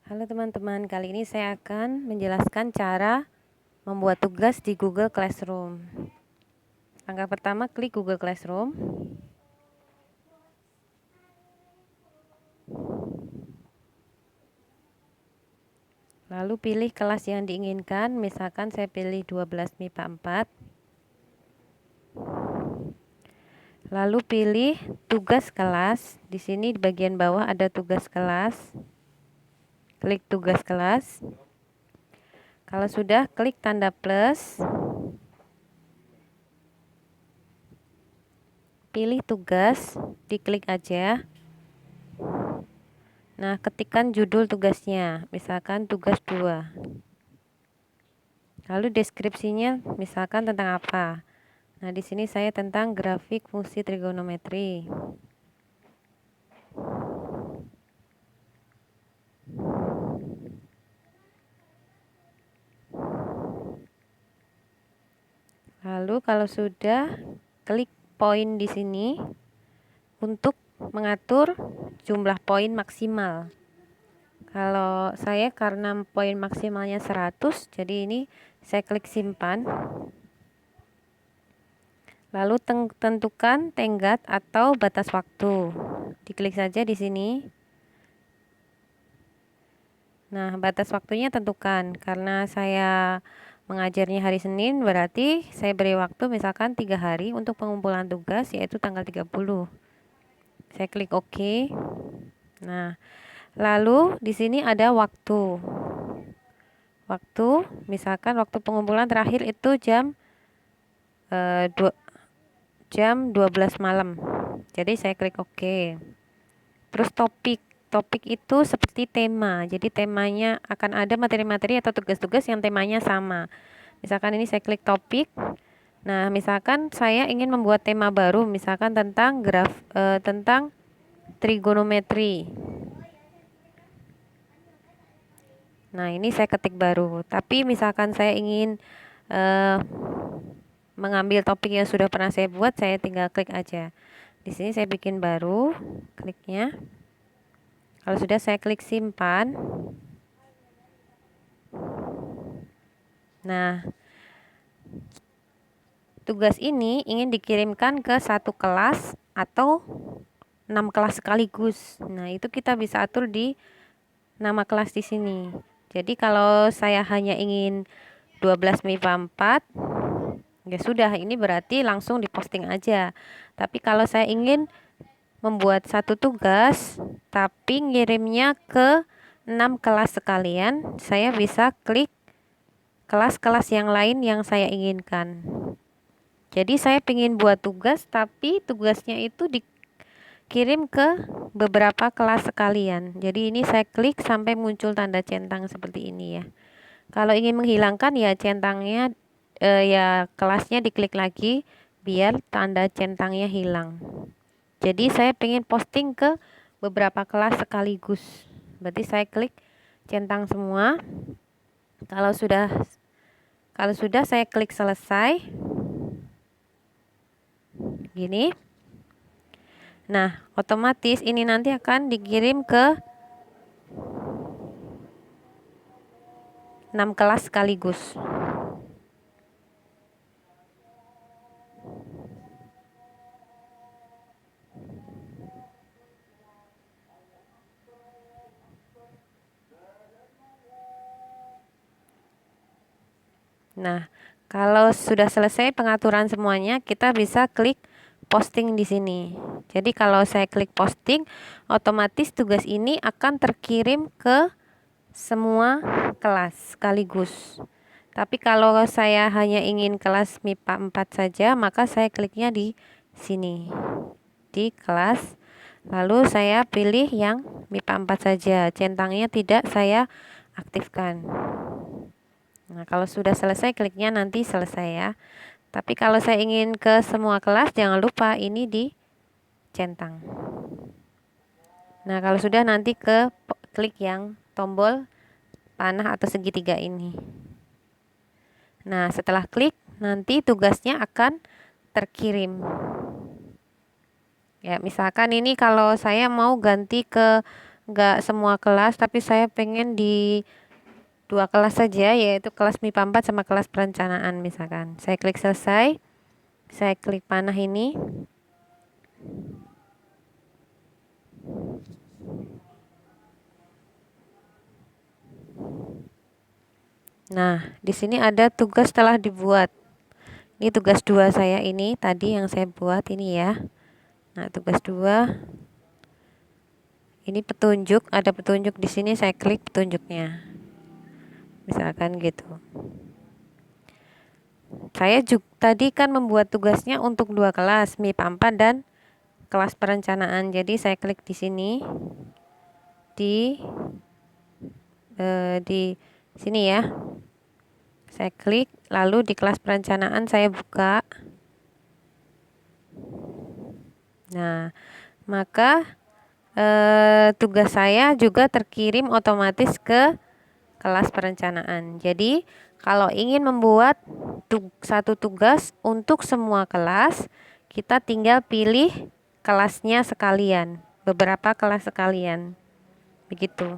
Halo teman-teman, kali ini saya akan menjelaskan cara membuat tugas di Google Classroom. Langkah pertama, klik Google Classroom. Lalu pilih kelas yang diinginkan, misalkan saya pilih 12 MIPA 4. Lalu pilih tugas kelas. Di sini di bagian bawah ada tugas kelas. Klik tugas kelas. Kalau sudah, klik tanda plus. Pilih tugas, diklik aja. Nah, ketikkan judul tugasnya, misalkan tugas 2. Lalu deskripsinya misalkan tentang apa? Nah, di sini saya tentang grafik fungsi trigonometri. Lalu kalau sudah, klik poin di sini untuk mengatur jumlah poin maksimal. Kalau saya karena poin maksimalnya 100, jadi ini saya klik simpan. Lalu tentukan tenggat atau batas waktu. Diklik saja di sini. Nah, batas waktunya tentukan. Karena saya mengajarnya hari Senin, berarti saya beri waktu misalkan 3 hari untuk pengumpulan tugas, yaitu tanggal 30. Saya klik OK. Nah, lalu di sini ada waktu. Waktu, misalkan waktu pengumpulan terakhir itu jam 12 malam. Jadi saya klik OK. Terus topik. Topik itu seperti tema. Jadi temanya akan ada materi-materi atau tugas-tugas yang temanya sama. Misalkan ini saya klik topik. Nah, misalkan saya ingin membuat tema baru, misalkan tentang tentang trigonometri. Nah, ini saya ketik baru. Tapi misalkan saya ingin mengambil topik yang sudah pernah saya buat, saya tinggal klik aja. Di sini saya bikin baru, kliknya. Kalau sudah, saya klik simpan. Nah, tugas ini ingin dikirimkan ke satu kelas atau 6 kelas sekaligus. Nah, itu kita bisa atur di nama kelas di sini. Jadi kalau saya hanya ingin 12 MIPA 4, ya sudah, ini berarti langsung diposting aja. Tapi kalau saya ingin membuat satu tugas tapi ngirimnya ke 6 kelas sekalian, saya bisa klik kelas-kelas yang lain yang saya inginkan. Jadi saya ingin buat tugas, tapi tugasnya itu dikirim ke beberapa kelas sekalian. Jadi ini saya klik sampai muncul tanda centang seperti ini ya. Kalau ingin menghilangkan ya centangnya, ya kelasnya diklik lagi biar tanda centangnya hilang. Jadi saya ingin posting ke beberapa kelas sekaligus. Berarti saya klik centang semua. Kalau sudah saya klik selesai. Gini. Nah, otomatis ini nanti akan dikirim ke 6 kelas sekaligus. Nah, kalau sudah selesai pengaturan semuanya, kita bisa klik posting di sini. Jadi kalau saya klik posting, otomatis tugas ini akan terkirim ke semua kelas sekaligus. Tapi kalau saya hanya ingin kelas MIPA 4 saja, maka saya kliknya di sini, di kelas. Lalu saya pilih yang MIPA 4 saja, centangnya tidak saya aktifkan. Nah, kalau sudah selesai, kliknya nanti selesai ya. Tapi kalau saya ingin ke semua kelas, jangan lupa ini dicentang. Nah, kalau sudah nanti klik yang tombol panah atau segitiga ini. Nah, setelah klik, nanti tugasnya akan terkirim. Ya, misalkan ini kalau saya mau ganti ke nggak semua kelas, tapi saya pengen di 2 kelas saja, yaitu kelas MIPA 4 sama kelas perencanaan misalkan. Saya klik selesai, saya klik panah ini. Nah, di sini ada tugas telah dibuat. Ini tugas 2 saya ini tadi yang saya buat ini ya. Nah, tugas 2 ini petunjuk, ada petunjuk di sini, saya klik petunjuknya. Misalkan gitu. Saya juga tadi kan membuat tugasnya untuk 2 kelas, MIPA 4 dan kelas perencanaan. Jadi saya klik di sini di sini ya. Saya klik, lalu di kelas perencanaan saya buka. Nah, maka tugas saya juga terkirim otomatis ke kelas perencanaan. Jadi, kalau ingin membuat satu tugas untuk semua kelas, kita tinggal pilih kelasnya sekalian, beberapa kelas sekalian. Begitu.